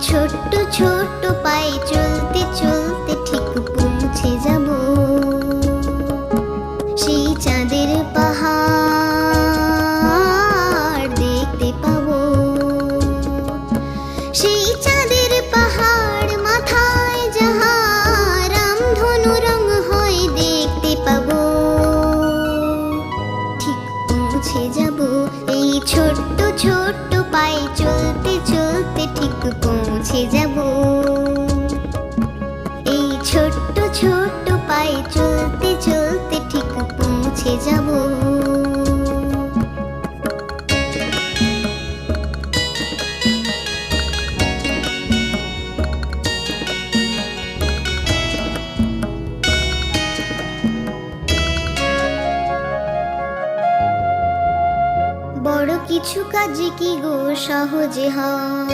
ছোট্ট ছোট্ট পায়ে চলতে চলতে ঠিক পৌঁছে যাব সেই চাঁদের পাহাড় দেখতে পাবো। সেই চাঁদের পাহাড় মাথায় যাহার রামধনু রং হয় দেখতে পাবো। ঠিক পৌঁছে যাব এই ছোট্ট ছোট্ট পায়ে চলতে চলতে ঠিক পৌঁছে যাব। এই ছোট্ট ছোট্ট পায়ে চলতে চলতে ঠিক পৌঁছে যাব। বড় কিছু কাজ কি গো সহজে হয়।